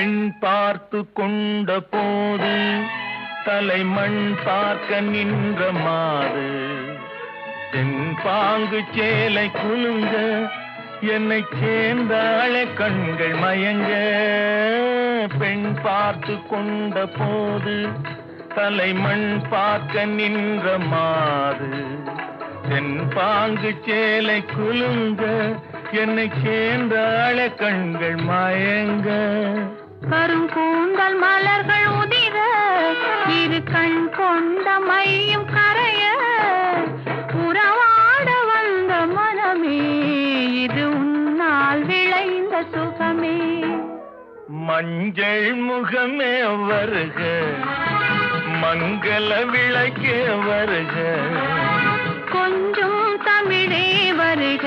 பெண் பார்த்து கொண்ட போது தலைமண் பார்க்க நின்ற மாது தென்பாங்கு சேலை குலுங்க என்னை சேர்ந்தாழ கண்கள் மயங்க பெண் பார்த்து கொண்ட போது தலைமண் பார்க்க நின்ற மாது தென்பாங்கு சேலை குலுங்க என்னை சேர்ந்தாழ கண்கள் மயங்க கருங்கூந்தல் மலர்கள் உதிர இரு கண் கொண்ட மையும் கரைய உறவாட வந்த மனமே இது உன்னால் விளைந்த சுகமே மஞ்சள் முகமே வருக மங்கள விளக்கே வருக கொஞ்சம் தமிழே வருக